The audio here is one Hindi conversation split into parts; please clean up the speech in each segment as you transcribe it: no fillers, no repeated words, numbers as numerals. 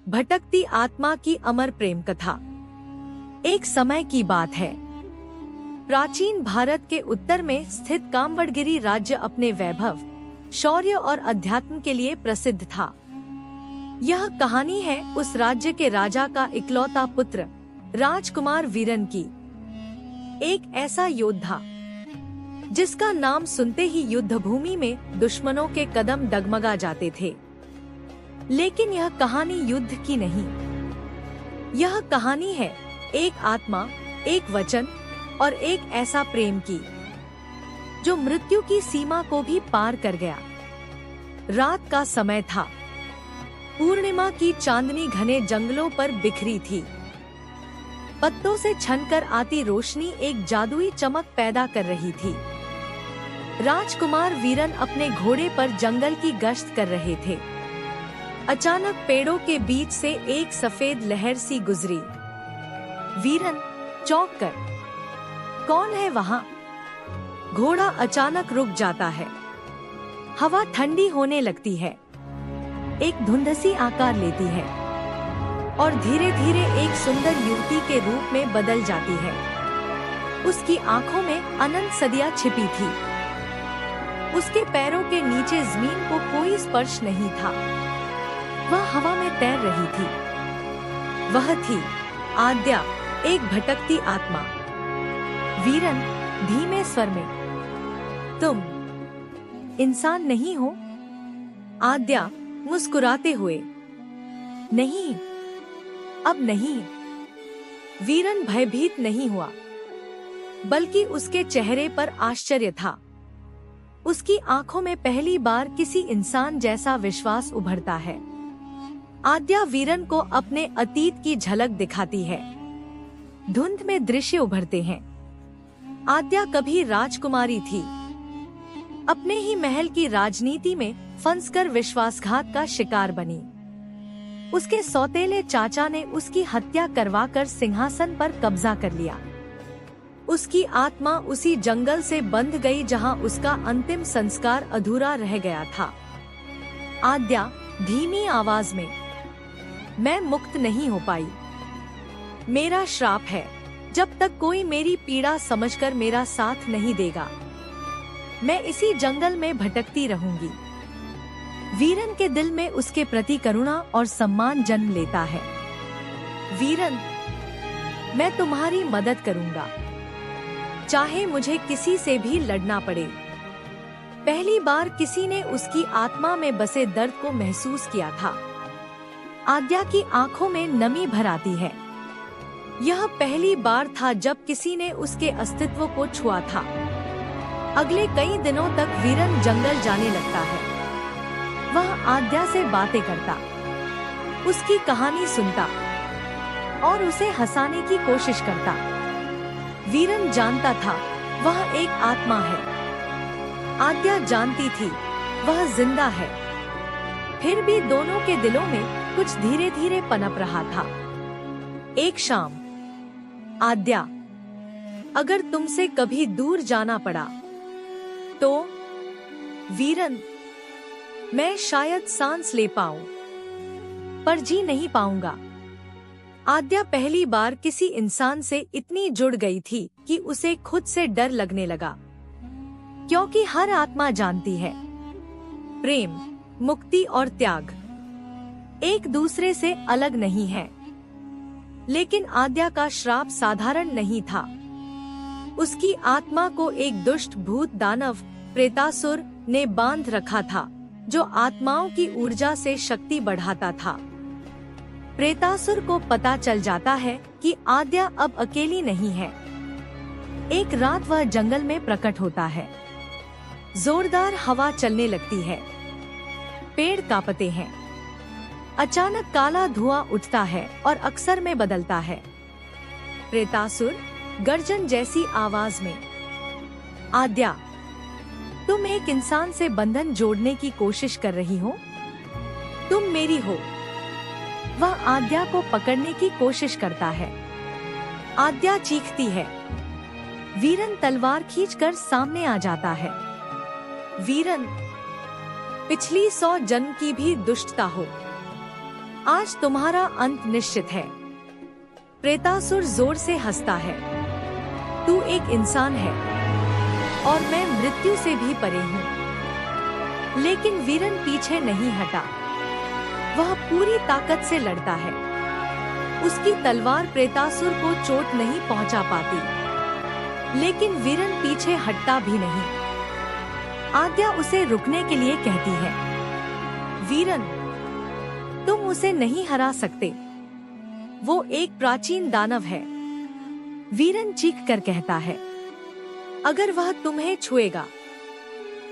भटकती आत्मा की अमर प्रेम कथा। एक समय की बात है। प्राचीन भारत के उत्तर में स्थित कामवड़गिरी राज्य अपने वैभव, शौर्य और अध्यात्म के लिए प्रसिद्ध था। यह कहानी है उस राज्य के राजा का इकलौता पुत्र राजकुमार वीरन की। एक ऐसा योद्धा जिसका नाम सुनते ही युद्ध भूमि में दुश्मनों के कदम डगमगा जाते थे। लेकिन यह कहानी युद्ध की नहीं, यह कहानी है एक आत्मा, एक वचन और एक ऐसा प्रेम की जो मृत्यु की सीमा को भी पार कर गया। रात का समय था। पूर्णिमा की चांदनी घने जंगलों पर बिखरी थी। पत्तों से छनकर आती रोशनी एक जादुई चमक पैदा कर रही थी। राजकुमार वीरन अपने घोड़े पर जंगल की गश्त कर रहे थे। अचानक पेड़ों के बीच से एक सफेद लहर सी गुजरी। वीरन चौंक कर, कौन है वहाँ? घोड़ा अचानक रुक जाता है। हवा ठंडी होने लगती है, एक धुंधसी आकार लेती है और धीरे धीरे एक सुंदर युवती के रूप में बदल जाती है। उसकी आंखों में अनंत सदियां छिपी थी। उसके पैरों के नीचे जमीन को कोई स्पर्श नहीं था। वह हवा में तैर रही थी। वह थी आद्या, एक भटकती आत्मा। वीरन धीमे स्वर में, तुम इंसान नहीं हो? आद्या मुस्कुराते हुए, नहीं, अब नहीं। वीरन भयभीत नहीं हुआ, बल्कि उसके चेहरे पर आश्चर्य था। उसकी आंखों में पहली बार किसी इंसान जैसा विश्वास उभरता है। आद्या वीरन को अपने अतीत की झलक दिखाती है। धुंध में दृश्य उभरते हैं। आद्या कभी राजकुमारी थी। अपने ही महल की राजनीति में फंसकर विश्वासघात का शिकार बनी। उसके सौतेले चाचा ने उसकी हत्या करवाकर सिंहासन पर कब्जा कर लिया। उसकी आत्मा उसी जंगल से बंध गई जहां उसका अंतिम संस्कार अधूरा रह गया था। आद्या धीमी आवाज में, मैं मुक्त नहीं हो पाई। मेरा श्राप है, जब तक कोई मेरी पीड़ा समझकर मेरा साथ नहीं देगा, मैं इसी जंगल में भटकती रहूंगी। वीरन के दिल में उसके प्रति करुणा और सम्मान जन्म लेता है। वीरन, मैं तुम्हारी मदद करूंगा, चाहे मुझे किसी से भी लड़ना पड़े। पहली बार किसी ने उसकी आत्मा में बसे दर्द को महसूस किया था। आद्या की आंखों में नमी भर आती है। यह पहली बार था जब किसी ने उसके अस्तित्व को छुआ था। अगले कई दिनों तक वीरन जंगल जाने लगता है। वह आद्या से बातें करता, उसकी कहानी सुनता और उसे हंसाने की कोशिश करता। वीरन जानता था वह एक आत्मा है। आद्या जानती थी वह जिंदा है। फिर भी दोनों के दिलों में कुछ धीरे धीरे पनप रहा था। एक शाम, आद्या, अगर तुमसे कभी दूर जाना पड़ा तो? वीरन, मैं शायद सांस ले पाऊं, पर जी नहीं पाऊंगा। आद्या पहली बार किसी इंसान से इतनी जुड़ गई थी कि उसे खुद से डर लगने लगा, क्योंकि हर आत्मा जानती है प्रेम, मुक्ति और त्याग एक दूसरे से अलग नहीं है। लेकिन आद्या का श्राप साधारण नहीं था। उसकी आत्मा को एक दुष्ट भूत दानव प्रेतासुर ने बांध रखा था, जो आत्माओं की ऊर्जा से शक्ति बढ़ाता था। प्रेतासुर को पता चल जाता है कि आद्या अब अकेली नहीं है। एक रात वह जंगल में प्रकट होता है। जोरदार हवा चलने लगती है, पेड़ कांपते हैं। अचानक काला धुआं उठता है और अक्सर में बदलता है। प्रेतासुर गर्जन जैसी आवाज में, आद्या, तुम एक इंसान से बंधन जोड़ने की कोशिश कर रही हो, तुम मेरी हो। वह आद्या को पकड़ने की कोशिश करता है। आद्या चीखती है। वीरन तलवार खींचकर सामने आ जाता है। वीरन, पिछली 100 जन्म की भी दुष्टता हो। आज तुम्हारा अंत निश्चित है। प्रेतासुर जोर से हंसता है। तू एक इंसान है और मैं मृत्यु से भी परे हूँ। लेकिन वीरन पीछे नहीं हटा। वह पूरी ताकत से लड़ता है। उसकी तलवार प्रेतासुर को चोट नहीं पहुंचा पाती, लेकिन वीरन पीछे हटता भी नहीं। आद्या उसे रुकने के लिए कहती है, वीरन, तुम उसे नहीं हरा सकते। वो एक प्राचीन दानव है। वीरन चीख कर कहता है, अगर वह तुम्हें छुएगा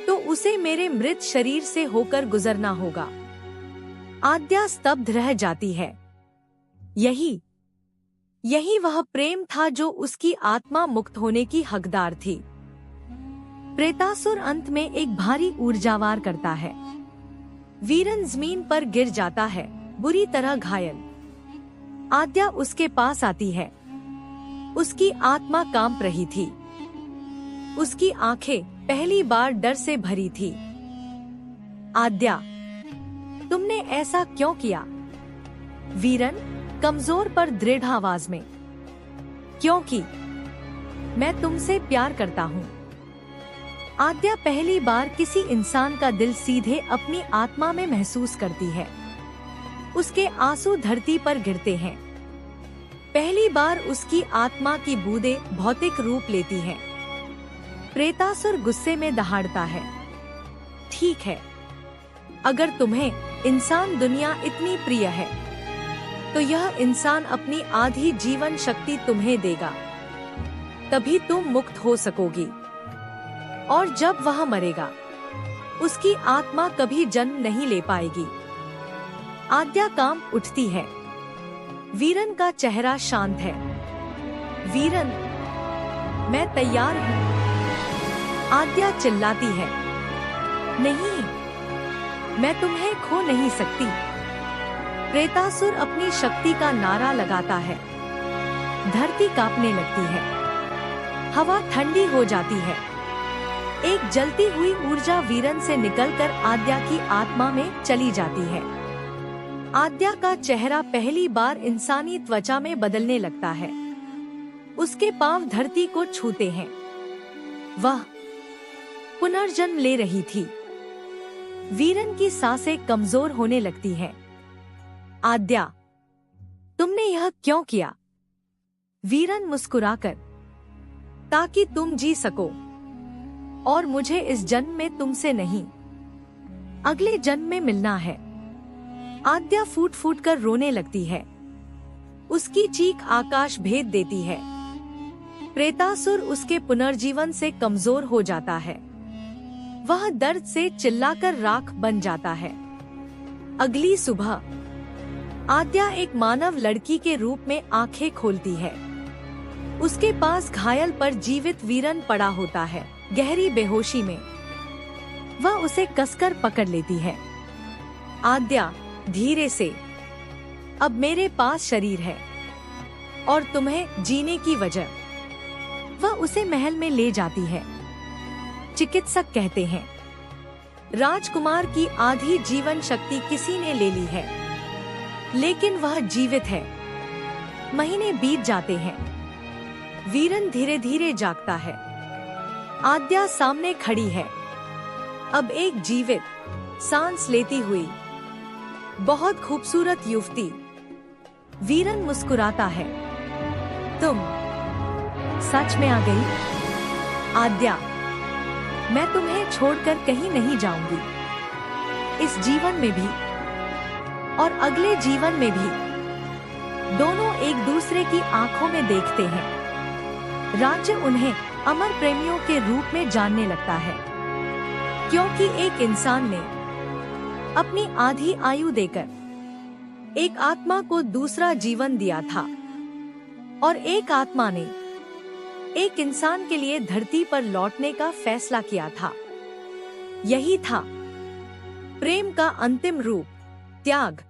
तो उसे मेरे मृत शरीर से होकर गुजरना होगा। आद्या स्तब्ध रह जाती है। यही वह प्रेम था जो उसकी आत्मा मुक्त होने की हकदार थी। प्रेतासुर अंत में एक भारी ऊर्जावार करता है। वीरन जमीन पर गिर जाता है, बुरी तरह घायल। आद्या उसके पास आती है। उसकी आत्मा कांप रही थी। उसकी आंखें पहली बार डर से भरी थी। आद्या, तुमने ऐसा क्यों किया? वीरन कमजोर पर दृढ़ आवाज में, क्योंकि मैं तुमसे प्यार करता हूँ। आद्या पहली बार किसी इंसान का दिल सीधे अपनी आत्मा में महसूस करती है। उसके आंसू धरती पर गिरते हैं। पहली बार उसकी आत्मा की बूंदें भौतिक रूप लेती हैं। प्रेतासुर गुस्से में दहाड़ता है, ठीक है, अगर तुम्हें इंसान दुनिया इतनी प्रिय है तो यह इंसान अपनी आधी जीवन शक्ति तुम्हें देगा, तभी तुम मुक्त हो सकोगी। और जब वह मरेगा, उसकी आत्मा कभी जन्म नहीं ले पाएगी। आद्या कांप उठती है। वीरन का चेहरा शांत है। वीरन, मैं तैयार हूँ। आद्या चिल्लाती है, नहीं, मैं तुम्हें खो नहीं सकती। प्रेतासुर अपनी शक्ति का नारा लगाता है। धरती कांपने लगती है। हवा ठंडी हो जाती है। एक जलती हुई ऊर्जा वीरन से निकलकर आद्या की आत्मा में चली जाती है। आद्या का चेहरा पहली बार इंसानी त्वचा में बदलने लगता है। उसके पांव धरती को छूते हैं। वह पुनर्जन्म ले रही थी। वीरन की सांसें कमजोर होने लगती हैं। आद्या, तुमने यह क्यों किया? वीरन मुस्कुराकर, ताकि तुम जी सको, और मुझे इस जन्म में तुमसे नहीं, अगले जन्म में मिलना है। आद्या फूट फूट कर रोने लगती है। उसकी चीख आकाश भेद देती है। प्रेतासुर उसके पुनर्जीवन से कमजोर हो जाता है। वह दर्द से चिल्लाकर राख बन जाता है। अगली सुबह आद्या एक मानव लड़की के रूप में आंखें खोलती है। उसके पास घायल पर जीवित वीरन पड़ा होता है, गहरी बेहोशी में। वह उसे कसकर पकड़ लेती है। आद्या, धीरे से, अब मेरे पास शरीर है और तुम्हें जीने की वजह। वह उसे महल में ले जाती है। चिकित्सक कहते हैं, राजकुमार की आधी जीवन शक्ति किसी ने ले ली है, लेकिन वह जीवित है। महीने बीत जाते हैं। वीरन धीरे धीरे जागता है। आद्या सामने खड़ी है, अब एक जीवित, सांस लेती हुई, बहुत खूबसूरत युवती। वीरन मुस्कुराता है, तुम सच में आ गई? आद्या, मैं तुम्हें छोड़कर कहीं नहीं जाऊंगी। इस जीवन में भी और अगले जीवन में भी। दोनों एक दूसरे की आंखों में देखते हैं। राज्य उन्हें अमर प्रेमियों के रूप में जानने लगता है, क्योंकि एक इंसान ने अपनी आधी आयु देकर एक आत्मा को दूसरा जीवन दिया था, और एक आत्मा ने एक इंसान के लिए धरती पर लौटने का फैसला किया था। यही था प्रेम का अंतिम रूप, त्याग।